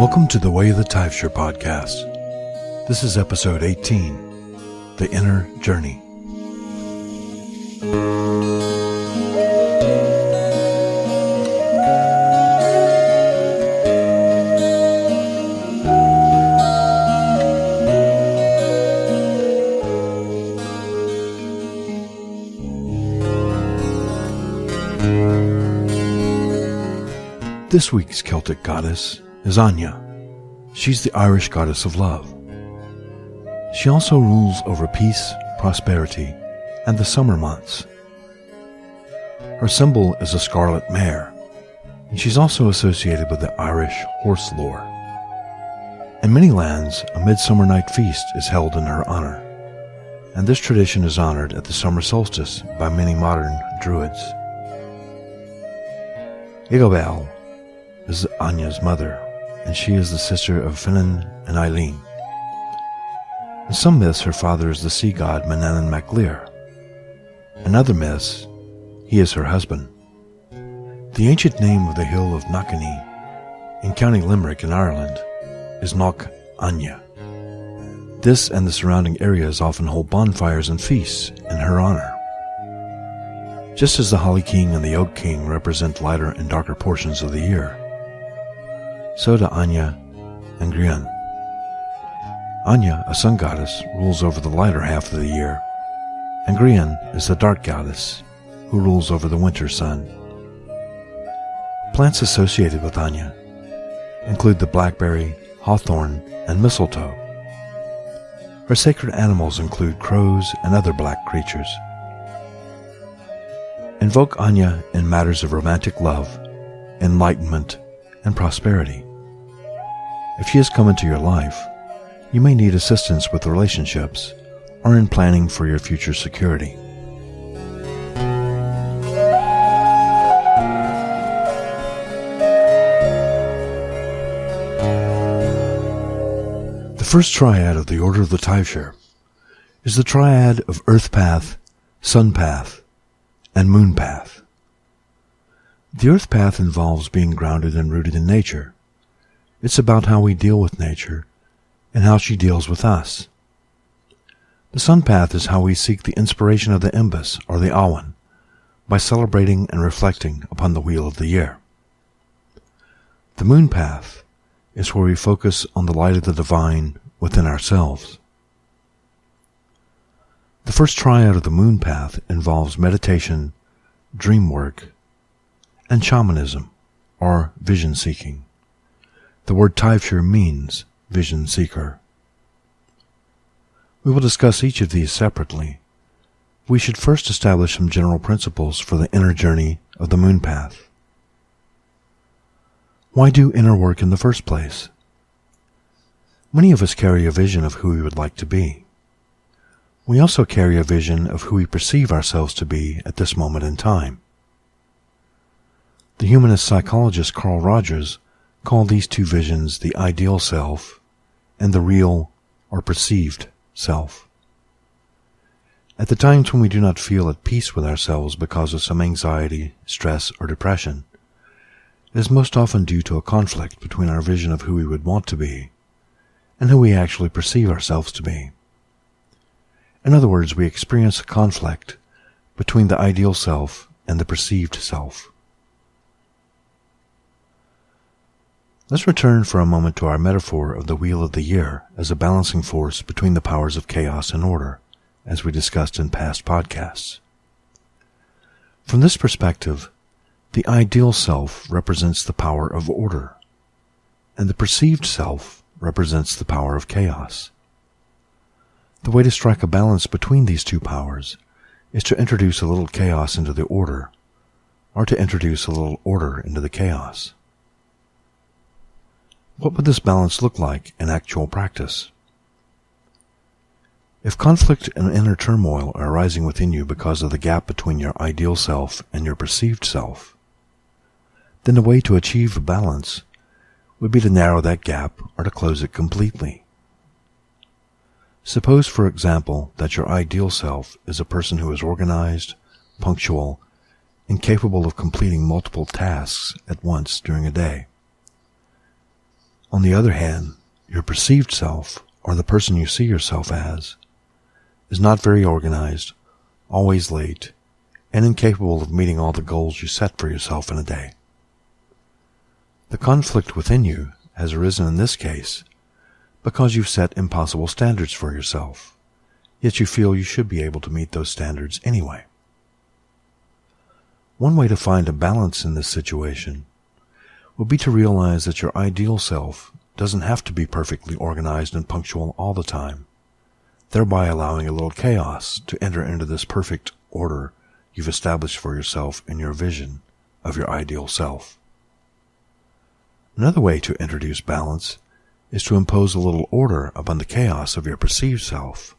Welcome to the Way of the Taibhsear podcast. This is episode 18, The Inner Journey. This week's Celtic goddess is Anya. She's the Irish goddess of love. She also rules over peace, prosperity, and the summer months. Her symbol is a scarlet mare, and she's also associated with the Irish horse lore. In many lands, a midsummer night feast is held in her honor, and this tradition is honored at the summer solstice by many modern druids. Igobel is Anya's mother, and she is the sister of Finan and Eileen. In some myths, her father is the sea god Manannán mac Lir. In other myths, he is her husband. The ancient name of the hill of Knockanee in County Limerick in Ireland is Knock Anya. This and the surrounding areas often hold bonfires and feasts in her honor. Just as the Holly King and the Oak King represent lighter and darker portions of the year, so do Anya and Grian. Anya, a sun goddess, rules over the lighter half of the year, and Grian is the dark goddess who rules over the winter sun. Plants associated with Anya include the blackberry, hawthorn, and mistletoe. Her sacred animals include crows and other black creatures. Invoke Anya in matters of romantic love, enlightenment, and prosperity. If she has come into your life, you may need assistance with relationships or in planning for your future security. The first triad of the Order of the Taibhsear is the Triad of Earth Path, Sun Path, and Moon Path. The Earth Path involves being grounded and rooted in nature. It's about how we deal with nature and how she deals with us. The Sun Path is how we seek the inspiration of the imbas, or the awan, by celebrating and reflecting upon the wheel of the year. The Moon Path is where we focus on the light of the divine within ourselves. The first triad of the Moon Path involves meditation, dream work, and shamanism, or vision seeking. The word Taibhsear means vision seeker. We will discuss each of these separately. We should first establish some general principles for the inner journey of the Moon Path. Why do inner work in the first place? Many of us carry a vision of who we would like to be. We also carry a vision of who we perceive ourselves to be at this moment in time. The humanist psychologist Carl Rogers called these two visions the ideal self and the real or perceived self. At the times when we do not feel at peace with ourselves because of some anxiety, stress, or depression, it is most often due to a conflict between our vision of who we would want to be and who we actually perceive ourselves to be. In other words, we experience a conflict between the ideal self and the perceived self. Let's return for a moment to our metaphor of the wheel of the year as a balancing force between the powers of chaos and order, as we discussed in past podcasts. From this perspective, the ideal self represents the power of order, and the perceived self represents the power of chaos. The way to strike a balance between these two powers is to introduce a little chaos into the order, or to introduce a little order into the chaos. What would this balance look like in actual practice? If conflict and inner turmoil are arising within you because of the gap between your ideal self and your perceived self, then the way to achieve a balance would be to narrow that gap or to close it completely. Suppose, for example, that your ideal self is a person who is organized, punctual, and capable of completing multiple tasks at once during a day. On the other hand, your perceived self, or the person you see yourself as, is not very organized, always late, and incapable of meeting all the goals you set for yourself in a day. The conflict within you has arisen in this case because you've set impossible standards for yourself, yet you feel you should be able to meet those standards anyway. One way to find a balance in this situation would be to realize that your ideal self doesn't have to be perfectly organized and punctual all the time, thereby allowing a little chaos to enter into this perfect order you've established for yourself in your vision of your ideal self. Another way to introduce balance is to impose a little order upon the chaos of your perceived self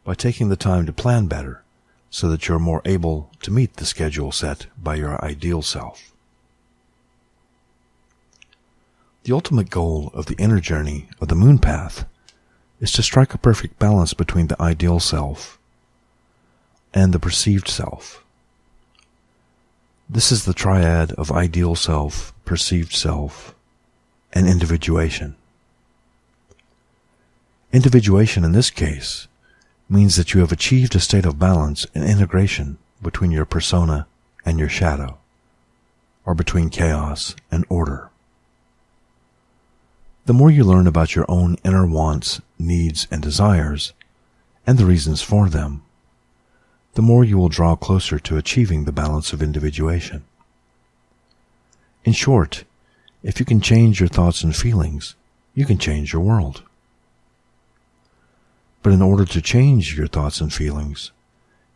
by taking the time to plan better so that you're more able to meet the schedule set by your ideal self. The ultimate goal of the inner journey of the moon path is to strike a perfect balance between the ideal self and the perceived self. This is the triad of ideal self, perceived self, and individuation. Individuation in this case means that you have achieved a state of balance and integration between your persona and your shadow, or between chaos and order. The more you learn about your own inner wants, needs, and desires, and the reasons for them, the more you will draw closer to achieving the balance of individuation. In short, if you can change your thoughts and feelings, you can change your world. But in order to change your thoughts and feelings,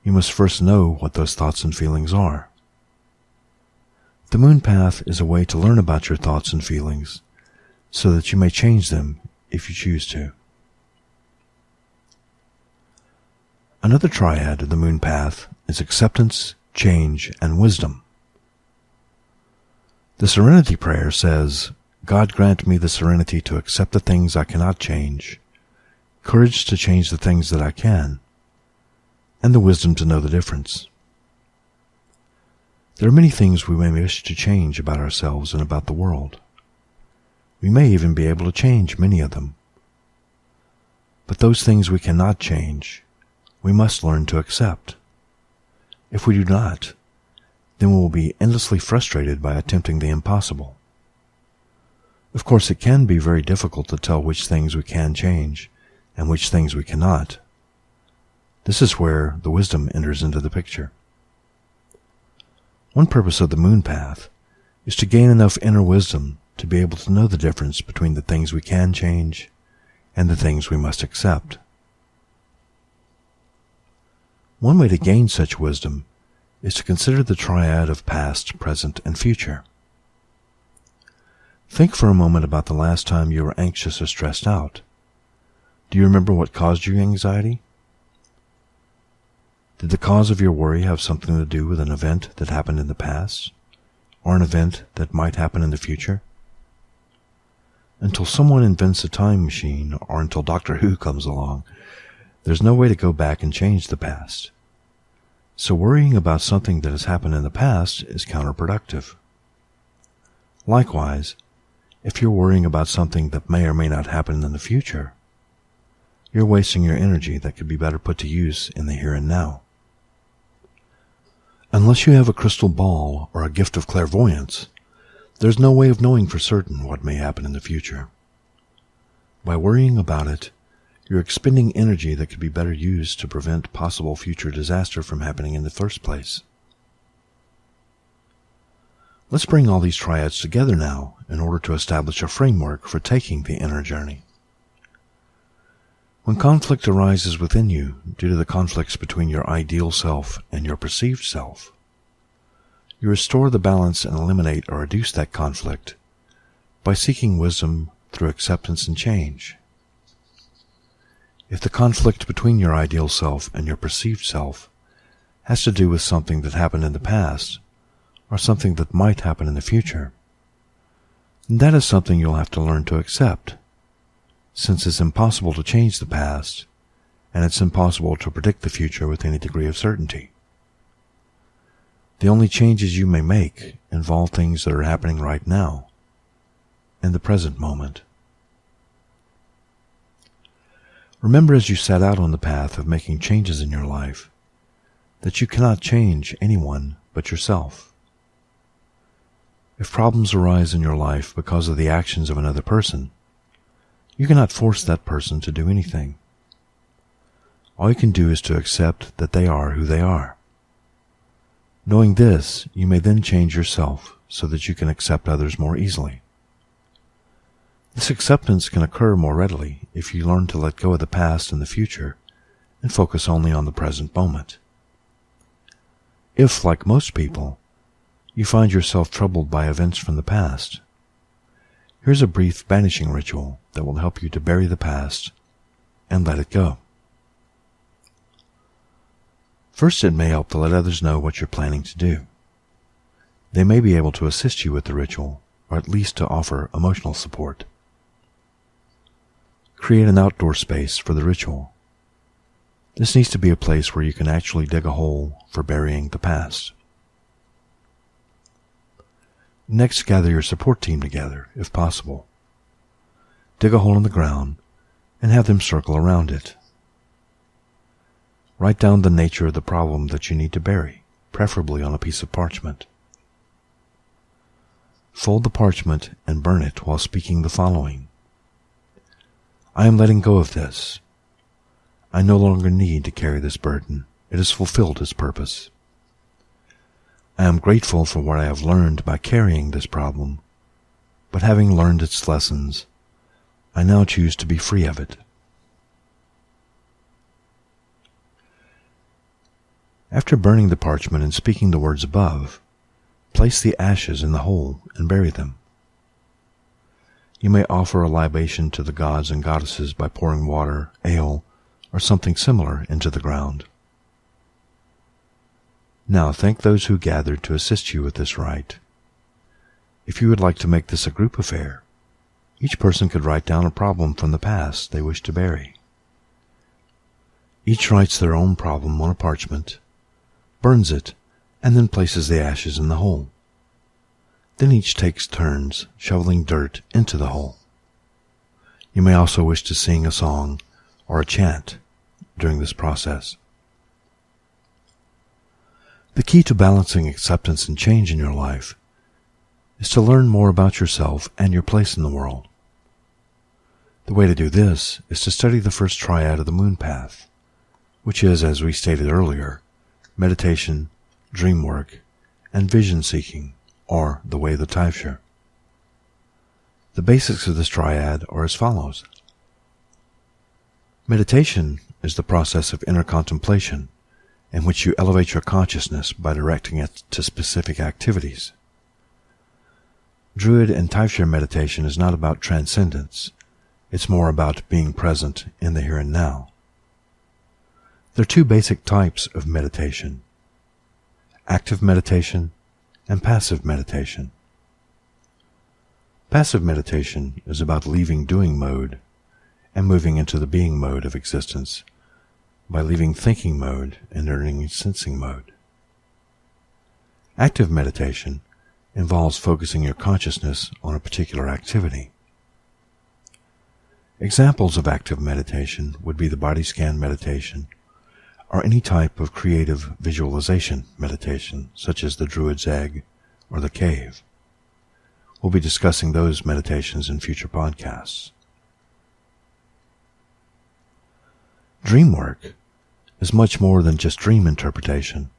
you must first know what those thoughts and feelings are. The moon path is a way to learn about your thoughts and feelings so that you may change them if you choose to. Another triad of the moon path is acceptance, change, and wisdom. The Serenity Prayer says, God grant me the serenity to accept the things I cannot change, courage to change the things that I can, and the wisdom to know the difference. There are many things we may wish to change about ourselves and about the world. We may even be able to change many of them. But those things we cannot change, we must learn to accept. If we do not, then we will be endlessly frustrated by attempting the impossible. Of course, it can be very difficult to tell which things we can change and which things we cannot. This is where the wisdom enters into the picture. One purpose of the moon path is to gain enough inner wisdom to be able to know the difference between the things we can change and the things we must accept. One way to gain such wisdom is to consider the triad of past, present, and future. Think for a moment about the last time you were anxious or stressed out. Do you remember what caused you anxiety? Did the cause of your worry have something to do with an event that happened in the past, or an event that might happen in the future? Until someone invents a time machine, or until Doctor Who comes along, there's no way to go back and change the past. So worrying about something that has happened in the past is counterproductive. Likewise, if you're worrying about something that may or may not happen in the future, you're wasting your energy that could be better put to use in the here and now. Unless you have a crystal ball or a gift of clairvoyance, there's no way of knowing for certain what may happen in the future. By worrying about it, you're expending energy that could be better used to prevent possible future disaster from happening in the first place. Let's bring all these triads together now in order to establish a framework for taking the inner journey. When conflict arises within you due to the conflicts between your ideal self and your perceived self, you restore the balance and eliminate or reduce that conflict by seeking wisdom through acceptance and change. If the conflict between your ideal self and your perceived self has to do with something that happened in the past or something that might happen in the future, then that is something you'll have to learn to accept, since it's impossible to change the past and it's impossible to predict the future with any degree of certainty. The only changes you may make involve things that are happening right now, in the present moment. Remember, as you set out on the path of making changes in your life, that you cannot change anyone but yourself. If problems arise in your life because of the actions of another person, you cannot force that person to do anything. All you can do is to accept that they are who they are. Knowing this, you may then change yourself so that you can accept others more easily. This acceptance can occur more readily if you learn to let go of the past and the future and focus only on the present moment. If, like most people, you find yourself troubled by events from the past, here's a brief banishing ritual that will help you to bury the past and let it go. First, it may help to let others know what you're planning to do. They may be able to assist you with the ritual, or at least to offer emotional support. Create an outdoor space for the ritual. This needs to be a place where you can actually dig a hole for burying the past. Next, gather your support team together, if possible. Dig a hole in the ground and have them circle around it. Write down the nature of the problem that you need to bury, preferably on a piece of parchment. Fold the parchment and burn it while speaking the following. I am letting go of this. I no longer need to carry this burden. It has fulfilled its purpose. I am grateful for what I have learned by carrying this problem, but having learned its lessons, I now choose to be free of it. After burning the parchment and speaking the words above, place the ashes in the hole and bury them. You may offer a libation to the gods and goddesses by pouring water, ale, or something similar into the ground. Now thank those who gathered to assist you with this rite. If you would like to make this a group affair, each person could write down a problem from the past they wish to bury. Each writes their own problem on a parchment, burns it, and then places the ashes in the hole. Then each takes turns shoveling dirt into the hole. You may also wish to sing a song or a chant during this process. The key to balancing acceptance and change in your life is to learn more about yourself and your place in the world. The way to do this is to study the First Triad of the Moon Path, which is, as we stated earlier, meditation, dream work, and vision seeking, or the way of the Taibhsear. The basics of this triad are as follows. Meditation is the process of inner contemplation, in which you elevate your consciousness by directing it to specific activities. Druid and Taibhsear meditation is not about transcendence. It's more about being present in the here and now. There are two basic types of meditation: active meditation and passive meditation. Passive meditation is about leaving doing mode and moving into the being mode of existence by leaving thinking mode and entering sensing mode. Active meditation involves focusing your consciousness on a particular activity. Examples of active meditation would be the body scan meditation, or any type of creative visualization meditation, such as the Druid's Egg or the Cave. We'll be discussing those meditations in future podcasts. Dream work is much more than just dream interpretation,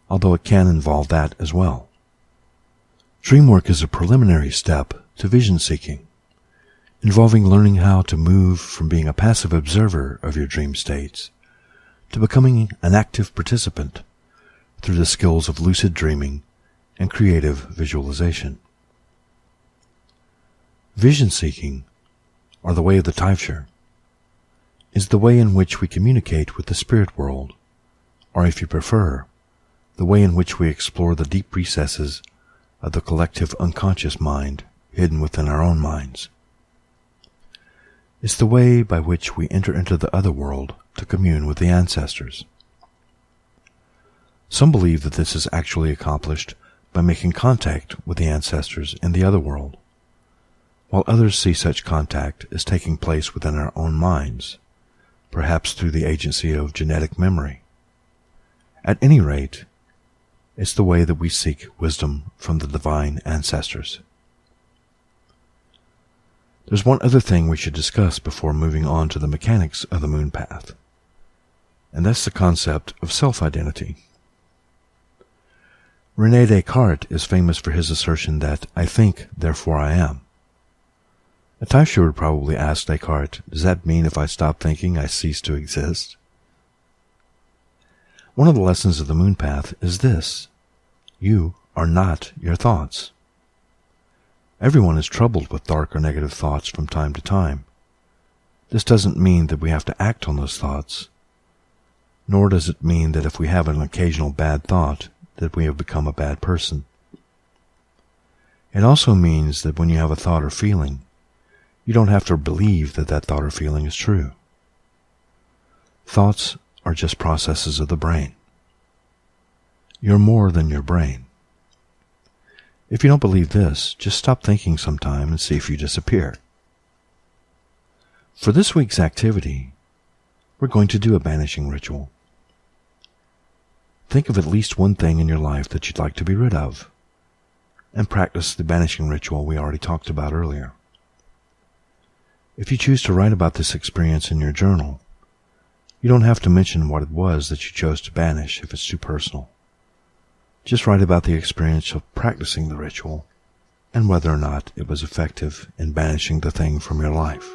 although it can involve that as well. Dream work is a preliminary step to vision seeking, involving learning how to move from being a passive observer of your dream states to becoming an active participant through the skills of lucid dreaming and creative visualization. Vision seeking, or the way of the Taibhsear, is the way in which we communicate with the spirit world, or if you prefer, the way in which we explore the deep recesses of the collective unconscious mind hidden within our own minds. It's the way by which we enter into the other world to commune with the ancestors. Some believe that this is actually accomplished by making contact with the ancestors in the other world, while others see such contact as taking place within our own minds, perhaps through the agency of genetic memory. At any rate, it's the way that we seek wisdom from the divine ancestors. There's one other thing we should discuss before moving on to the mechanics of the moon path, and that's the concept of self-identity. René Descartes is famous for his assertion that I think, therefore I am. A Taibhsear would probably ask Descartes, does that mean if I stop thinking, I cease to exist? One of the lessons of the moon path is this: you are not your thoughts. Everyone is troubled with dark or negative thoughts from time to time. This doesn't mean that we have to act on those thoughts, nor does it mean that if we have an occasional bad thought, that we have become a bad person. It also means that when you have a thought or feeling, you don't have to believe that that thought or feeling is true. Thoughts are just processes of the brain. You're more than your brain. If you don't believe this, just stop thinking sometime and see if you disappear. For this week's activity, we're going to do a banishing ritual. Think of at least one thing in your life that you'd like to be rid of, and practice the banishing ritual we already talked about earlier. If you choose to write about this experience in your journal, you don't have to mention what it was that you chose to banish if it's too personal. Just write about the experience of practicing the ritual and whether or not it was effective in banishing the thing from your life.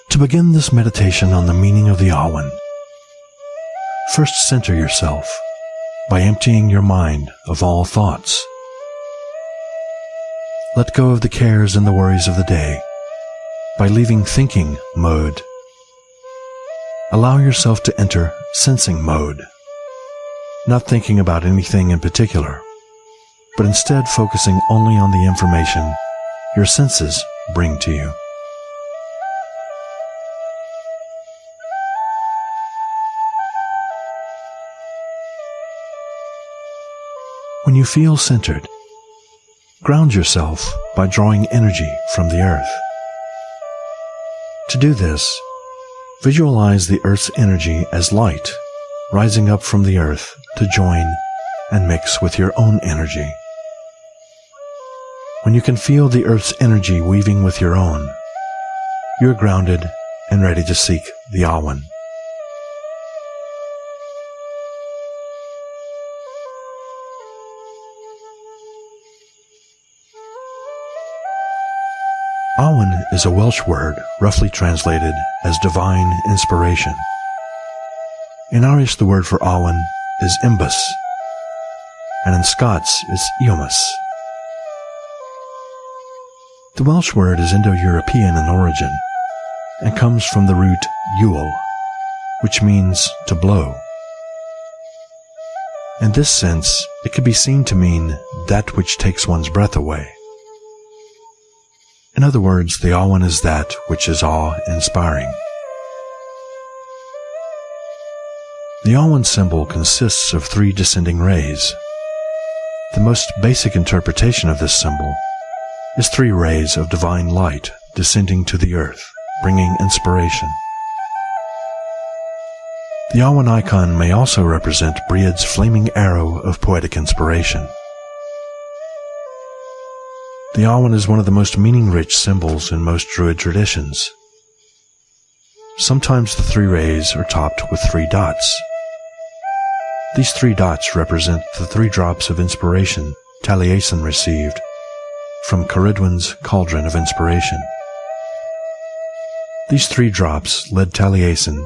To begin this meditation on the meaning of the Awen, first center yourself by emptying your mind of all thoughts. Let go of the cares and the worries of the day by leaving thinking mode. Allow yourself to enter sensing mode, not thinking about anything in particular, but instead focusing only on the information your senses bring to you. When you feel centered, ground yourself by drawing energy from the earth. To do this, visualize the earth's energy as light rising up from the earth to join and mix with your own energy. When you can feel the earth's energy weaving with your own, you're grounded and ready to seek the Awan. Awan is a Welsh word roughly translated as divine inspiration. In Irish, the word for Awan is imbas, and in Scots it's iomas. The Welsh word is Indo-European in origin and comes from the root yule, which means to blow. In this sense, it could be seen to mean that which takes one's breath away. In other words, the Awan is that which is awe-inspiring. The Awan symbol consists of 3 descending rays. The most basic interpretation of this symbol is 3 rays of divine light descending to the earth, bringing inspiration. The Awan icon may also represent Briad's flaming arrow of poetic inspiration. The Awan is one of the most meaning-rich symbols in most Druid traditions. Sometimes the 3 rays are topped with 3 dots. These 3 dots represent the 3 drops of inspiration Taibhsear received from Caridwen's cauldron of inspiration. These 3 drops led Taibhsear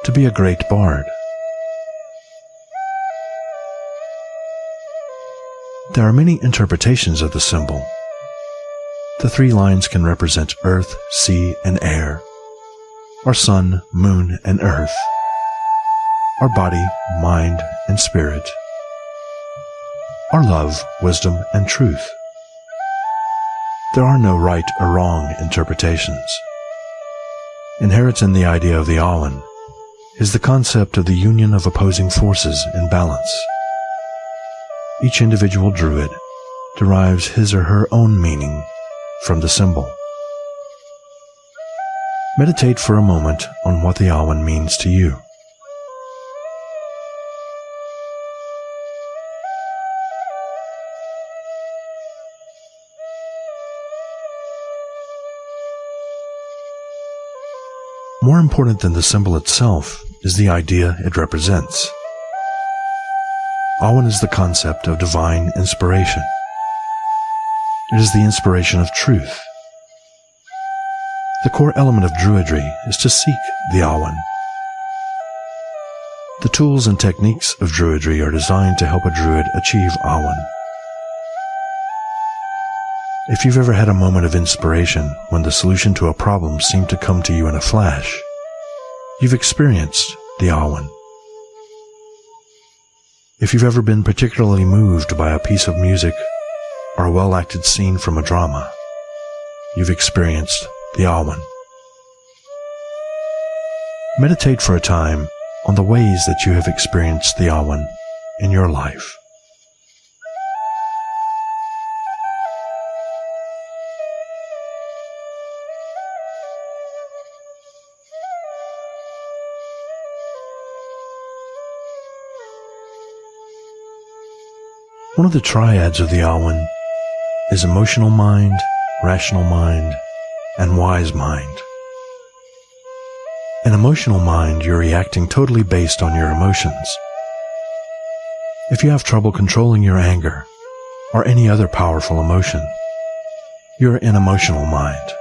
to be a great bard. There are many interpretations of the symbol. The 3 lines can represent earth, sea, and air, or sun, moon, and earth, our body, mind, and spirit, our love, wisdom, and truth. There are no right or wrong interpretations. Inherent in the idea of the Awan is the concept of the union of opposing forces in balance. Each individual Druid derives his or her own meaning from the symbol. Meditate for a moment on what the Awan means to you. More important than the symbol itself is the idea it represents. Awan is the concept of divine inspiration. It is the inspiration of truth. The core element of Druidry is to seek the Awan. The tools and techniques of Druidry are designed to help a Druid achieve Awan. If you've ever had a moment of inspiration when the solution to a problem seemed to come to you in a flash, you've experienced the Awan. If you've ever been particularly moved by a piece of music or a well-acted scene from a drama, you've experienced the Awan. Meditate for a time on the ways that you have experienced the Awan in your life. One of the triads of the Awan is emotional mind, rational mind, and wise mind. In emotional mind, you're reacting totally based on your emotions. If you have trouble controlling your anger or any other powerful emotion, you're in emotional mind.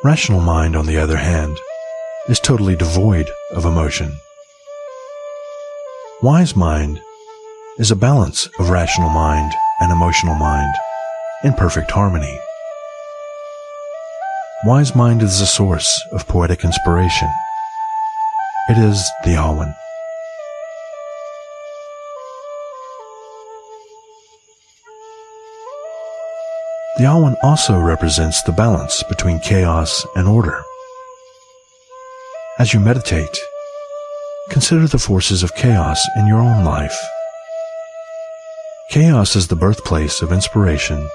Rational mind, on the other hand, is totally devoid of emotion. Wise mind is a balance of rational mind and emotional mind in perfect harmony. Wise mind is the source of poetic inspiration. It is the Awen. The Awen also represents the balance between chaos and order. As you meditate, consider the forces of chaos in your own life. Chaos is the birthplace of inspiration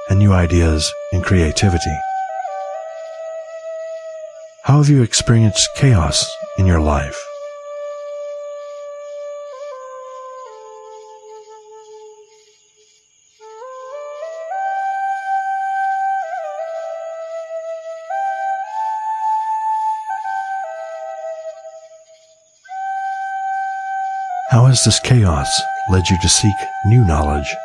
and new ideas and creativity. How have you experienced chaos in your life? How has this chaos led you to seek new knowledge?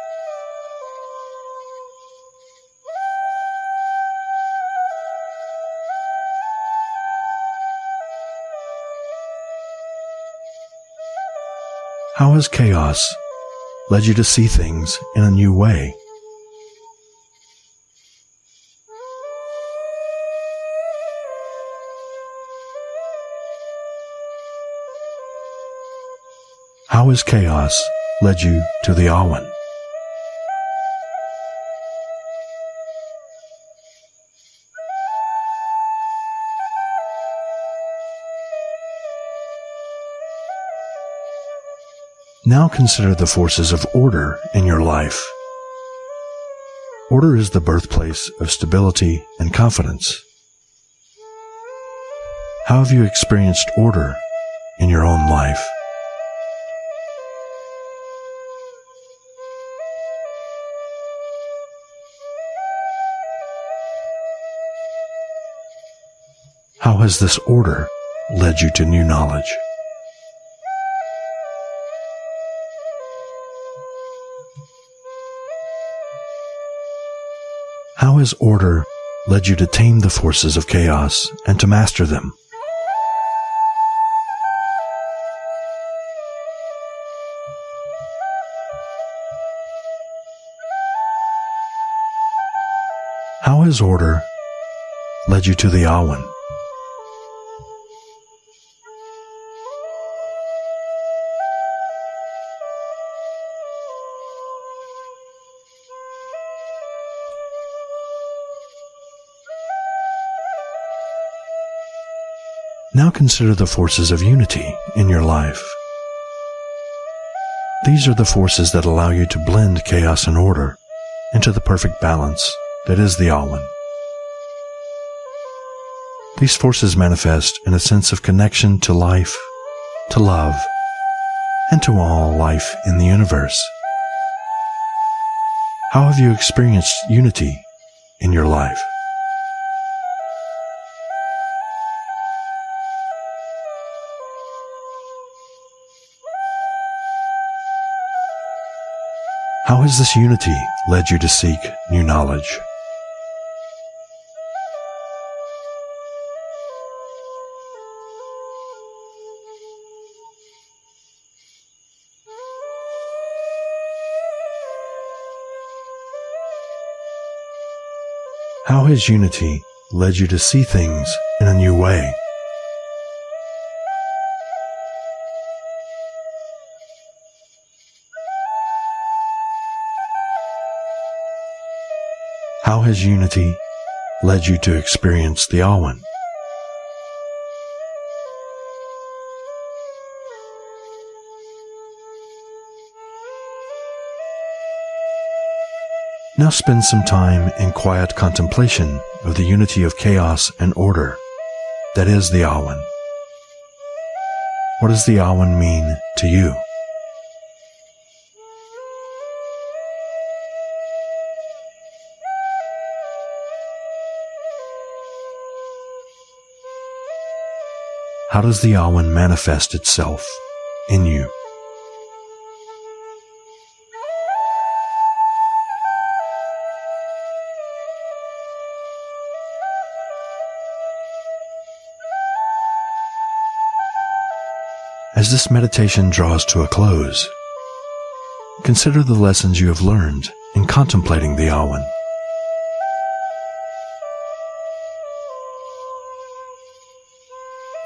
How has chaos led you to see things in a new way? How has chaos led you to the Awen? Now consider the forces of order in your life. Order is the birthplace of stability and confidence. How have you experienced order in your own life? How has this order led you to new knowledge? How has order led you to tame the forces of chaos and to master them? How has order led you to the Awen? Now consider the forces of unity in your life. These are the forces that allow you to blend chaos and order into the perfect balance that is the Awen. These forces manifest in a sense of connection to life, to love, and to all life in the universe. How have you experienced unity in your life? How has this unity led you to seek new knowledge? How has unity led you to see things in a new way? How has unity led you to experience the Awen? Now spend some time in quiet contemplation of the unity of chaos and order that is the Awen. What does the Awen mean to you? How does the Awen manifest itself in you? As this meditation draws to a close, consider the lessons you have learned in contemplating the awen.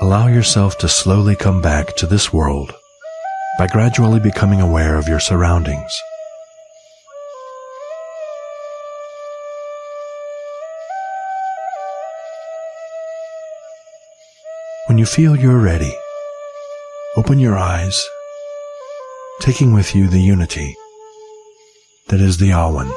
Allow yourself to slowly come back to this world by gradually becoming aware of your surroundings. When you feel you're ready, open your eyes, taking with you the unity that is the awen.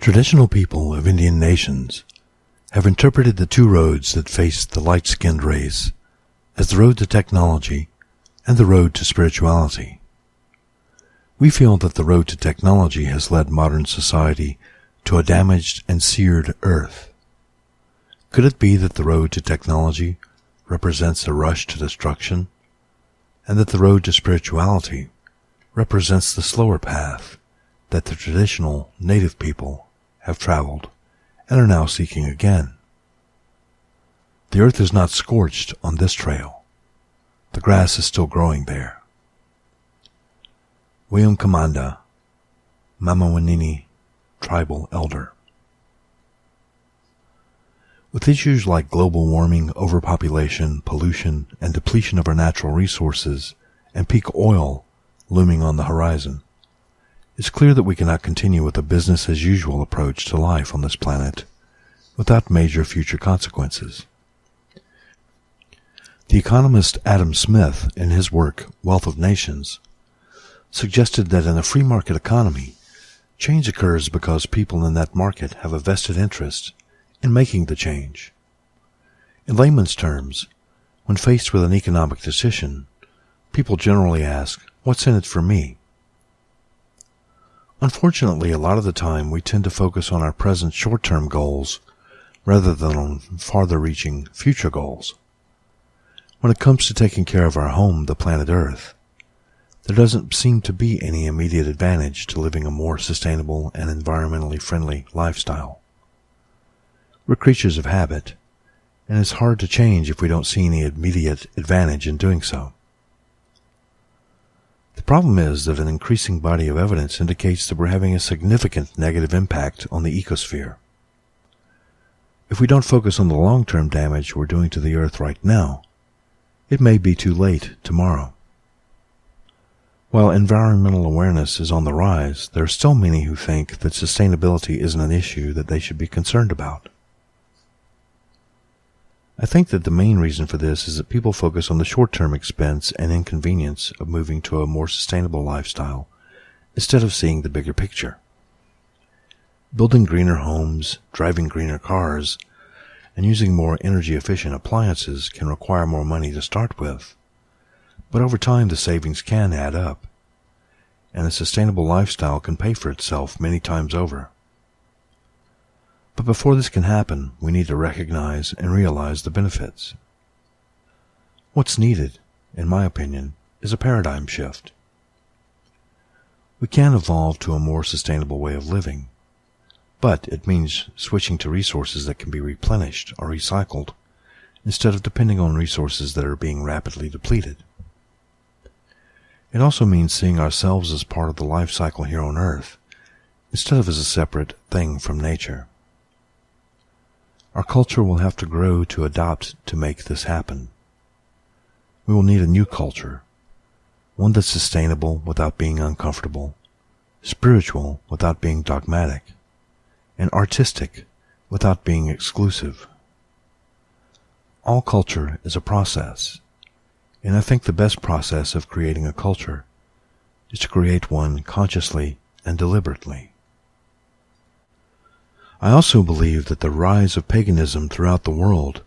Traditional people of Indian nations have interpreted the two roads that face the light-skinned race as the road to technology and the road to spirituality. We feel that the road to technology has led modern society to a damaged and seared earth. Could it be that the road to technology represents a rush to destruction, and that the road to spirituality represents the slower path that the traditional native people have traveled and are now seeking again? The earth is not scorched on this trail. The grass is still growing there. William Kamanda, Mamawanini Tribal Elder. With issues like global warming, overpopulation, pollution, and depletion of our natural resources, and peak oil looming on the horizon, it's clear that we cannot continue with a business-as-usual approach to life on this planet without major future consequences. The economist Adam Smith, in his work Wealth of Nations, suggested that in a free market economy, change occurs because people in that market have a vested interest in making the change. In layman's terms, when faced with an economic decision, people generally ask, "What's in it for me?" Unfortunately, a lot of the time we tend to focus on our present short-term goals rather than on farther-reaching future goals. When it comes to taking care of our home, the planet Earth, there doesn't seem to be any immediate advantage to living a more sustainable and environmentally friendly lifestyle. We're creatures of habit, and it's hard to change if we don't see any immediate advantage in doing so. The problem is that an increasing body of evidence indicates that we're having a significant negative impact on the ecosphere. If we don't focus on the long-term damage we're doing to the Earth right now, it may be too late tomorrow. While environmental awareness is on the rise, there are still many who think that sustainability isn't an issue that they should be concerned about. I think that the main reason for this is that people focus on the short-term expense and inconvenience of moving to a more sustainable lifestyle instead of seeing the bigger picture. Building greener homes, driving greener cars, and using more energy-efficient appliances can require more money to start with, but over time the savings can add up, and a sustainable lifestyle can pay for itself many times over. But before this can happen, we need to recognize and realize the benefits. What's needed, in my opinion, is a paradigm shift. We can evolve to a more sustainable way of living, but it means switching to resources that can be replenished or recycled instead of depending on resources that are being rapidly depleted. It also means seeing ourselves as part of the life cycle here on Earth instead of as a separate thing from nature. Our culture will have to grow to adapt to make this happen. We will need a new culture, one that's sustainable without being uncomfortable, spiritual without being dogmatic, and artistic without being exclusive. All culture is a process, and I think the best process of creating a culture is to create one consciously and deliberately. I also believe that the rise of paganism throughout the world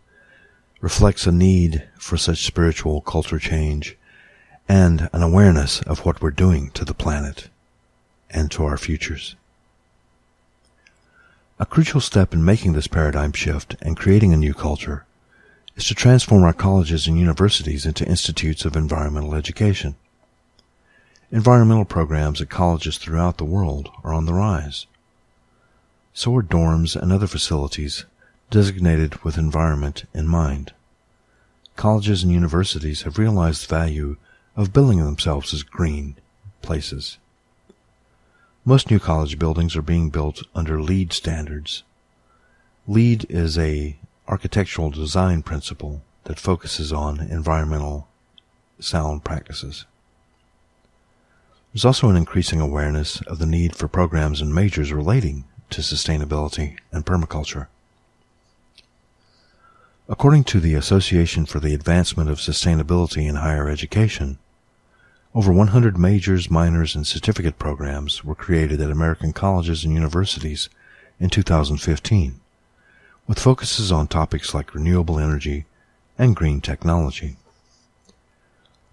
reflects a need for such spiritual culture change and an awareness of what we're doing to the planet and to our futures. A crucial step in making this paradigm shift and creating a new culture is to transform our colleges and universities into institutes of environmental education. Environmental programs at colleges throughout the world are on the rise. So are dorms and other facilities designated with environment in mind. Colleges and universities have realized the value of billing themselves as green places. Most new college buildings are being built under LEED standards. LEED is an architectural design principle that focuses on environmental sound practices. There's also an increasing awareness of the need for programs and majors relating to sustainability and permaculture. According to the Association for the Advancement of Sustainability in Higher Education, over 100 majors, minors, and certificate programs were created at American colleges and universities in 2015, with focuses on topics like renewable energy and green technology.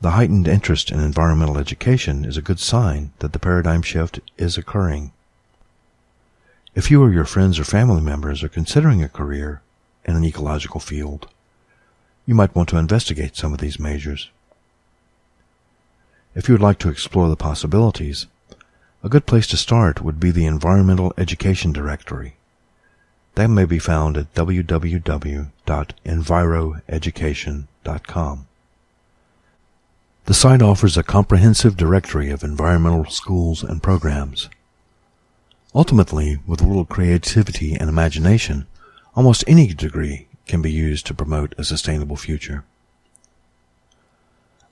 The heightened interest in environmental education is a good sign that the paradigm shift is occurring. If you or your friends or family members are considering a career in an ecological field, you might want to investigate some of these measures. If you would like to explore the possibilities, a good place to start would be the Environmental Education Directory. That may be found at www.enviroeducation.com. The site offers a comprehensive directory of environmental schools and programs. Ultimately, with a little creativity and imagination, almost any degree can be used to promote a sustainable future.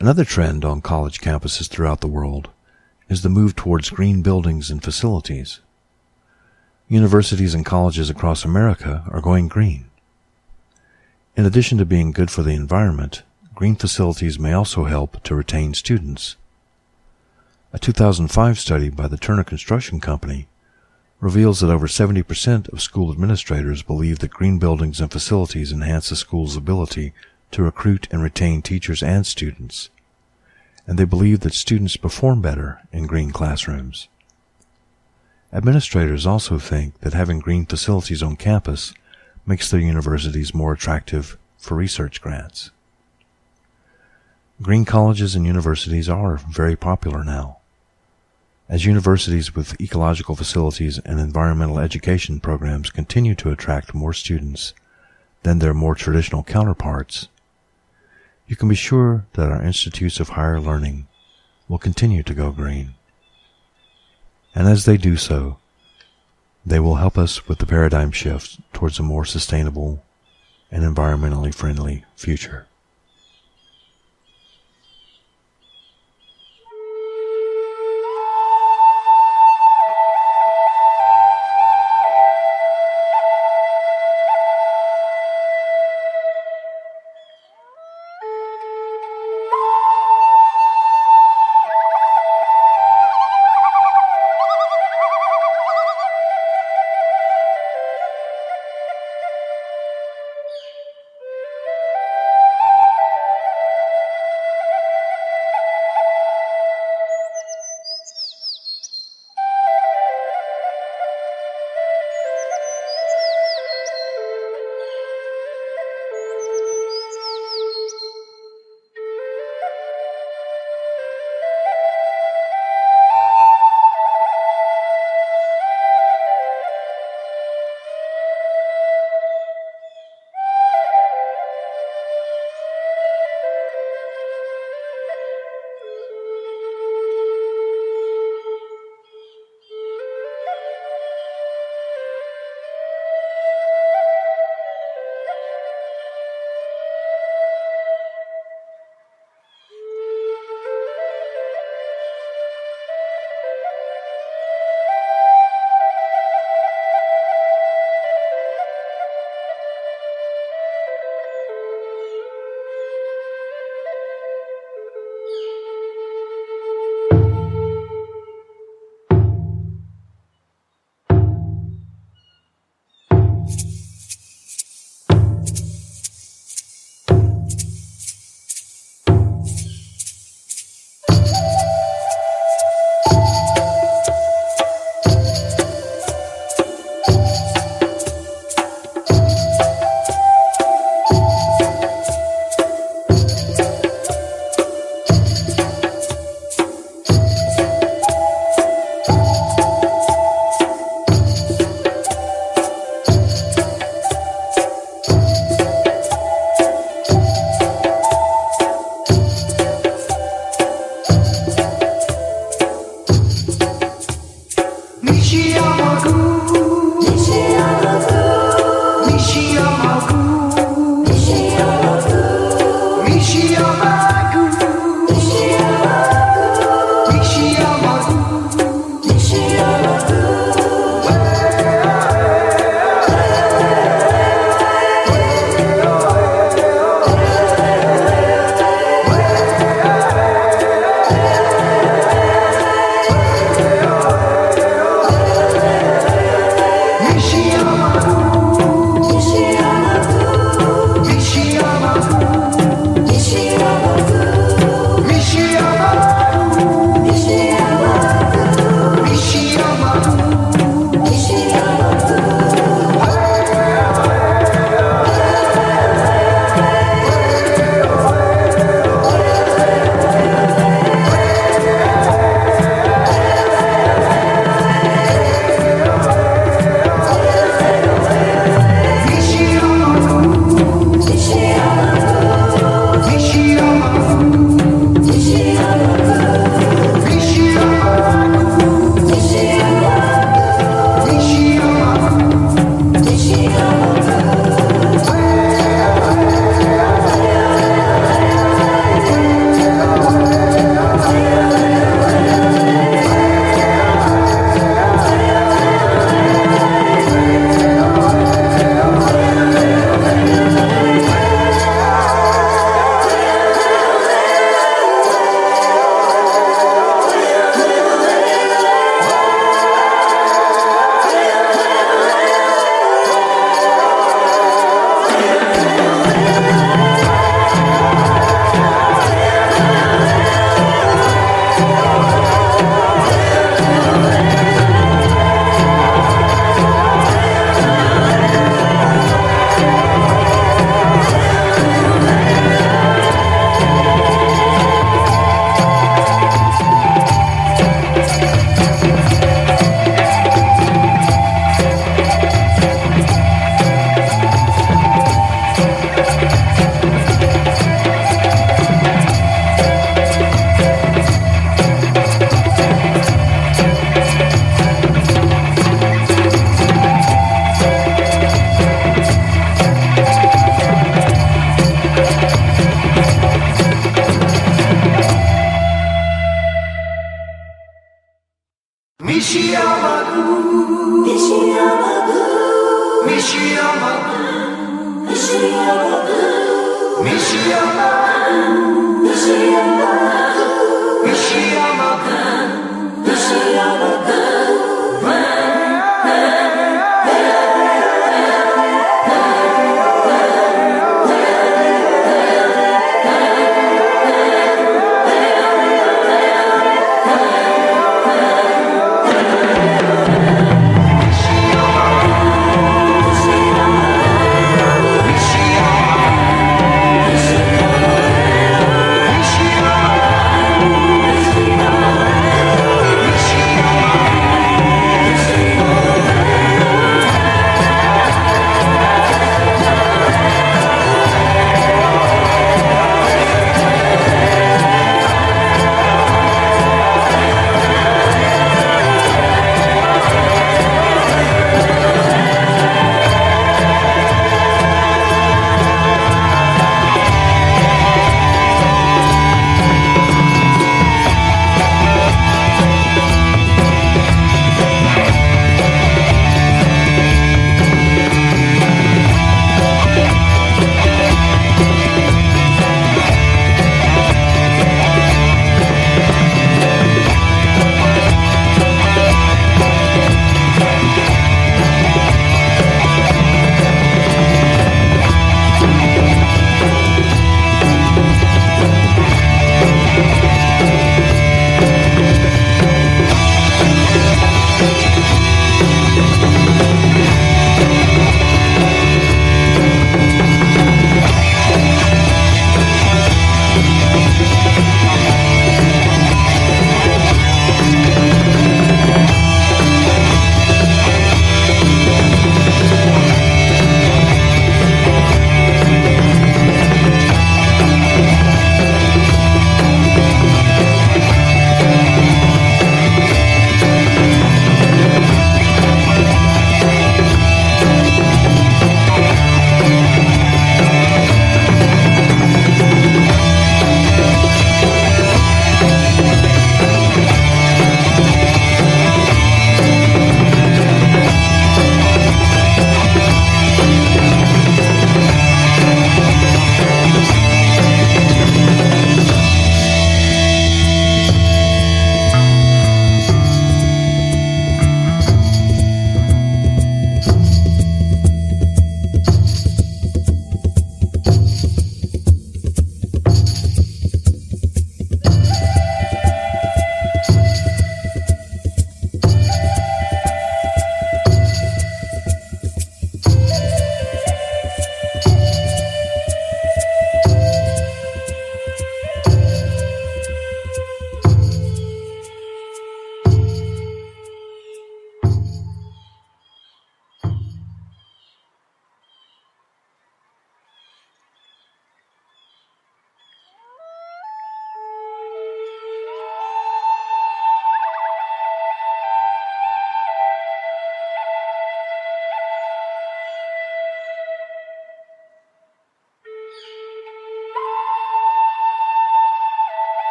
Another trend on college campuses throughout the world is the move towards green buildings and facilities. Universities and colleges across America are going green. In addition to being good for the environment, green facilities may also help to retain students. A 2005 study by the Turner Construction Company reveals that over 70% of school administrators believe that green buildings and facilities enhance a school's ability to recruit and retain teachers and students, and they believe that students perform better in green classrooms. Administrators also think that having green facilities on campus makes their universities more attractive for research grants. Green colleges and universities are very popular now. As universities with ecological facilities and environmental education programs continue to attract more students than their more traditional counterparts, you can be sure that our institutes of higher learning will continue to go green. And as they do so, they will help us with the paradigm shift towards a more sustainable and environmentally friendly future.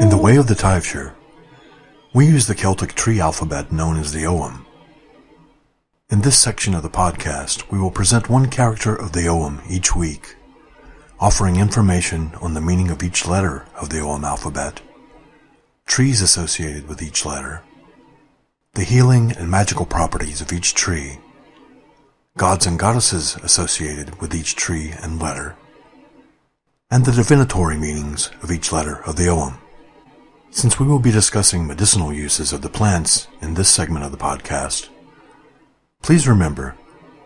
In the way of the Taibhsear, we use the Celtic tree alphabet known as the Ogham. In this section of the podcast, we will present one character of the Ogham each week, offering information on the meaning of each letter of the Ogham alphabet, trees associated with each letter, the healing and magical properties of each tree, gods and goddesses associated with each tree and letter, and the divinatory meanings of each letter of the Ogham. Since we will be discussing medicinal uses of the plants in this segment of the podcast, please remember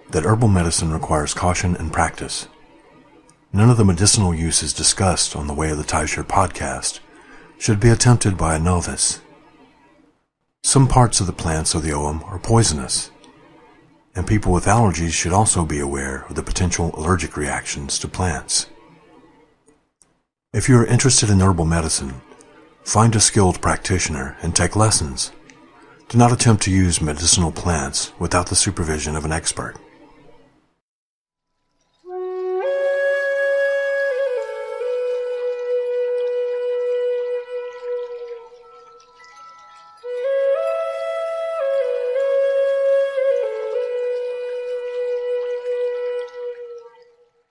that herbal medicine requires caution and practice. None of the medicinal uses discussed on the Way of the Taibhsear podcast should be attempted by a novice. Some parts of the plants of the Ogham are poisonous, and people with allergies should also be aware of the potential allergic reactions to plants. If you are interested in herbal medicine, find a skilled practitioner and take lessons. Do not attempt to use medicinal plants without the supervision of an expert.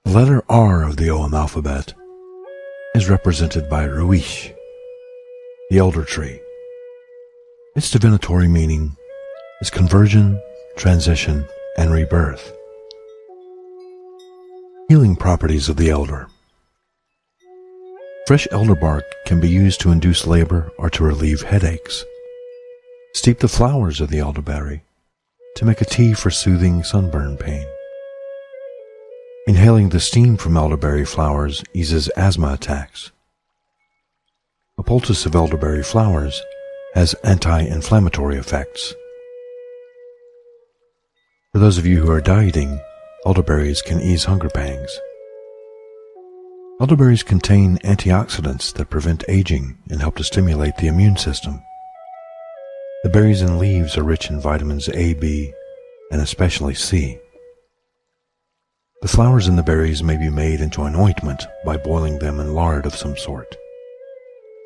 The letter R of the Ogham alphabet is represented by Ruish, the elder tree. Its divinatory meaning is conversion, transition, and rebirth. Healing properties of the elder. Fresh elder bark can be used to induce labor or to relieve headaches. Steep the flowers of the elderberry to make a tea for soothing sunburn pain. Inhaling the steam from elderberry flowers eases asthma attacks. A poultice of elderberry flowers has anti-inflammatory effects. For those of you who are dieting, elderberries can ease hunger pangs. Elderberries contain antioxidants that prevent aging and help to stimulate the immune system. The berries and leaves are rich in vitamins A, B, and especially C. The flowers and the berries may be made into an ointment by boiling them in lard of some sort.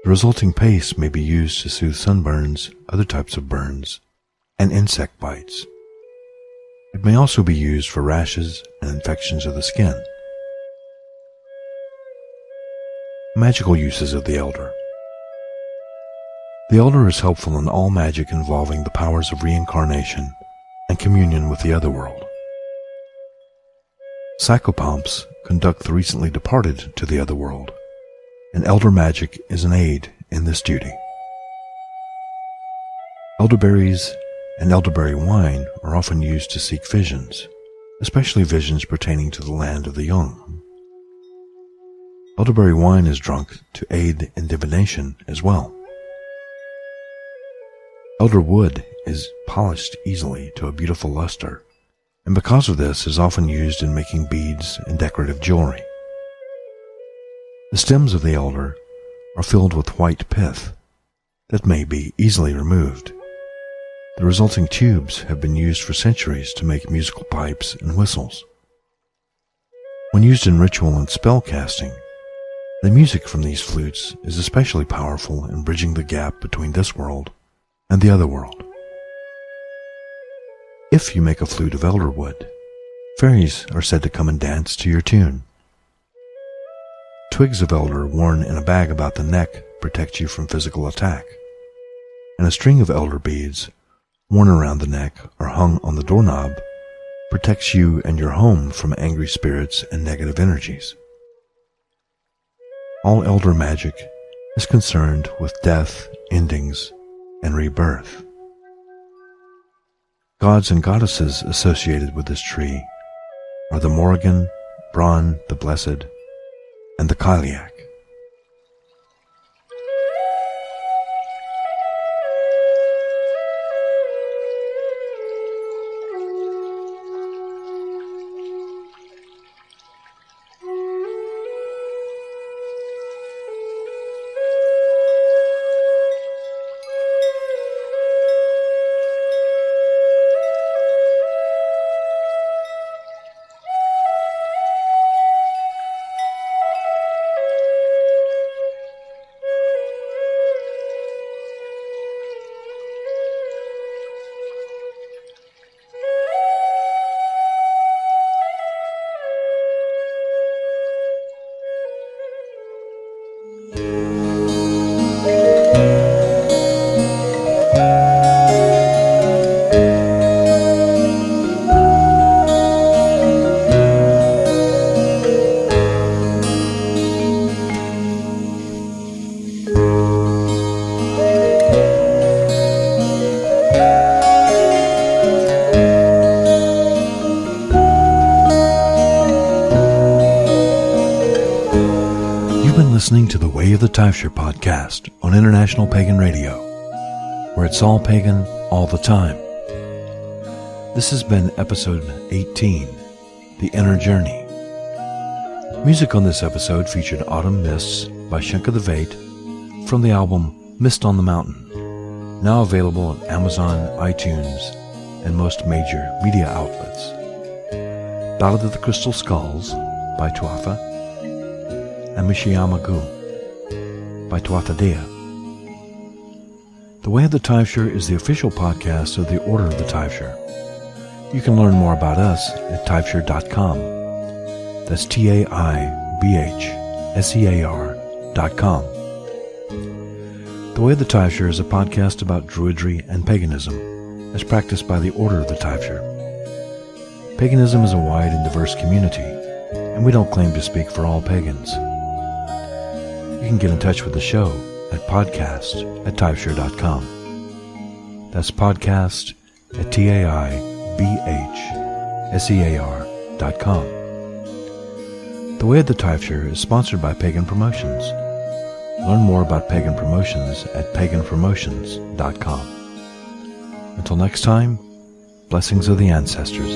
The resulting paste may be used to soothe sunburns, other types of burns, and insect bites. It may also be used for rashes and infections of the skin. Magical uses of the elder. The elder is helpful in all magic involving the powers of reincarnation and communion with the other world. Psychopomps conduct the recently departed to the other world, and elder magic is an aid in this duty. Elderberries and elderberry wine are often used to seek visions, especially visions pertaining to the land of the young. Elderberry wine is drunk to aid in divination as well. Elder wood is polished easily to a beautiful luster, and because of this is often used in making beads and decorative jewelry. The stems of the elder are filled with white pith that may be easily removed. The resulting tubes have been used for centuries to make musical pipes and whistles. When used in ritual and spell casting, the music from these flutes is especially powerful in bridging the gap between this world and the other world. If you make a flute of elder wood, fairies are said to come and dance to your tune. Twigs of elder worn in a bag about the neck protect you from physical attack, and a string of elder beads worn around the neck or hung on the doorknob protects you and your home from angry spirits and negative energies. All elder magic is concerned with death, endings, and rebirth. Gods and goddesses associated with this tree are the Morrigan, Bran the Blessed, and the Cailleach. Listening to the Way of the Taibhsear podcast on International Pagan Radio, where it's all pagan all the time. This has been episode 18, The Inner Journey. Music on this episode featured Autumn Mists by Shenka the Vate from the album Mist on the Mountain, now available on Amazon, iTunes, and most major media outlets. Ballad of the Crystal Skulls by Tuatha, and Mishiyama Gu by Tuatha Dea. The Way of the Taibhsear is the official podcast of the Order of the Taibhsear. You can learn more about us at Taibhsear.com. That's TAIBHSEAR.com. The Way of the Taibhsear is a podcast about Druidry and paganism, as practiced by the Order of the Taibhsear. Paganism is a wide and diverse community, and we don't claim to speak for all pagans. You can get in touch with the show at podcast@Taibhsear.com. That's podcast@TAIBHSEAR.com. The Way of the Taibhsear is sponsored by Pagan Promotions. Learn more about Pagan Promotions at paganpromotions.com. Until next time, blessings of the ancestors.